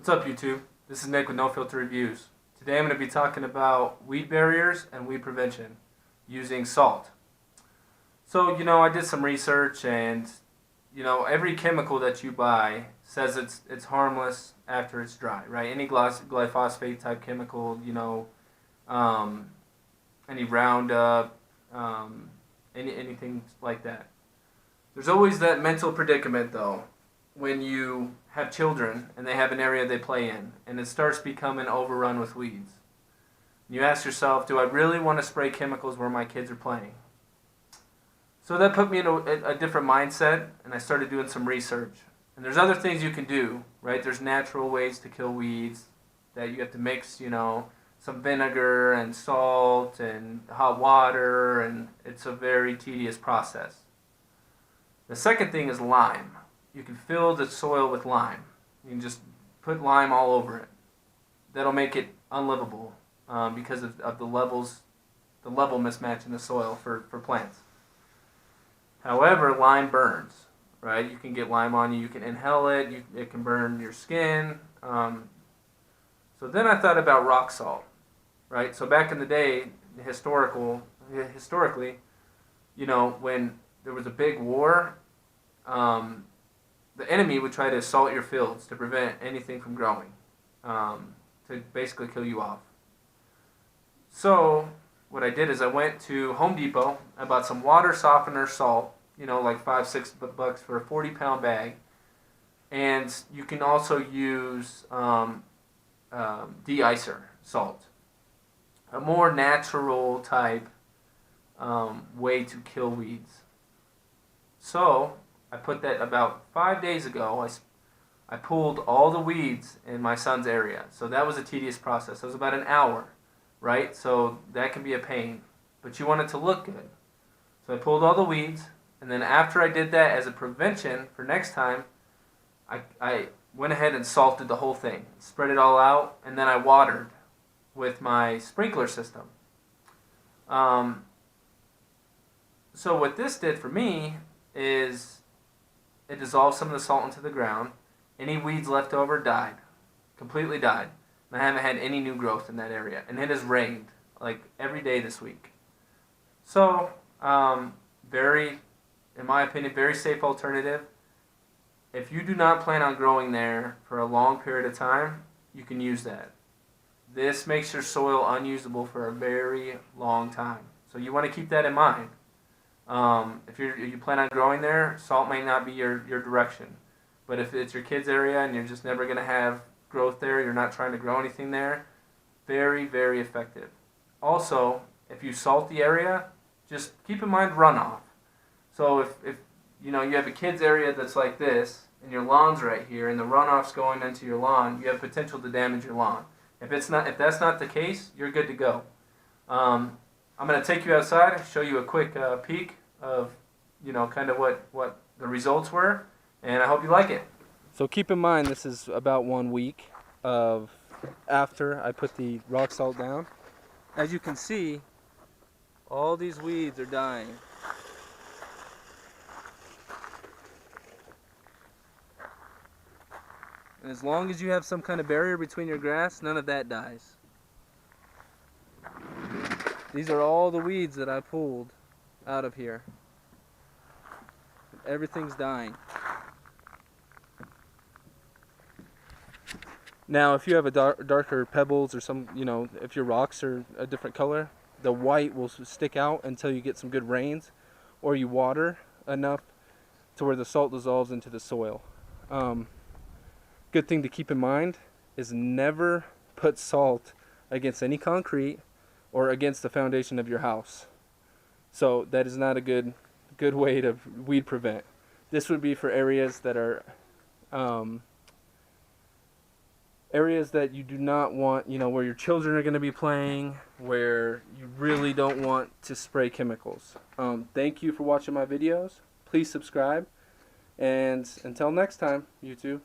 What's up, YouTube? This is Nick with No Filter Reviews. Today I'm going to be talking about weed barriers and weed prevention using salt. So, I did some research, and every chemical that you buy says it's harmless after it's dry, right? Any glyphosate type chemical, any Roundup, anything like that. There's always that mental predicament, though, when you have children and they have an area they play in and it starts becoming overrun with weeds. You ask yourself, do I really want to spray chemicals where my kids are playing? So that put me in a different mindset, and I started doing some research. And there's other things you can do, right? There's natural ways to kill weeds that you have to mix, some vinegar and salt and hot water, and it's a very tedious process. The second thing is lime. You can fill the soil with lime. You can just put lime all over it. That'll make it unlivable because of the level mismatch in the soil for plants. However, lime burns, right? You can get lime on you. You can inhale it. It can burn your skin. So then I thought about rock salt, right? So back in the day, historically, when there was a big war, the enemy would try to assault your fields to prevent anything from growing, to basically kill you off. So what I did is I went to Home Depot. I bought some water softener salt, like $5-6 for a 40-pound bag. And you can also use de-icer salt, a more natural type way to kill weeds. So I put that about 5 days ago. I pulled all the weeds in my son's area. So that was a tedious process. It was about an hour, right? So that can be a pain. But you want it to look good. So I pulled all the weeds. And then after I did that as a prevention for next time, I went ahead and salted the whole thing. Spread it all out. And then I watered with my sprinkler system. So what this did for me is it dissolved some of the salt into the ground. Any weeds left over died. Completely died. And I haven't had any new growth in that area. And it has rained like every day this week. So, in my opinion, very safe alternative. If you do not plan on growing there for a long period of time, you can use that. This makes your soil unusable for a very long time. So you want to keep that in mind. If you plan on growing there, salt may not be your direction. But if it's your kid's area and you're just never going to have growth there, you're not trying to grow anything there, very, very effective. Also, if you salt the area, just keep in mind runoff. So if you have a kid's area that's like this, and your lawn's right here, and the runoff's going into your lawn, you have potential to damage your lawn. If that's not the case, you're good to go. I'm going to take you outside and show you a quick peek of, kind of what the results were, and I hope you like it. So keep in mind, this is about 1 week of after I put the rock salt down. As you can see, all these weeds are dying. And as long as you have some kind of barrier between your grass, none of that dies. These are all the weeds that I pulled out of here. Everything's dying. Now, if you have a darker pebbles or some, if your rocks are a different color, the white will stick out until you get some good rains, or you water enough to where the salt dissolves into the soil. Good thing to keep in mind is never put salt against any concrete or against the foundation of your house. So that is not a good way to weed prevent. This would be for areas that are areas that you do not want, where your children are going to be playing, where you really don't want to spray chemicals. Thank you for watching my videos. Please subscribe, and until next time, YouTube.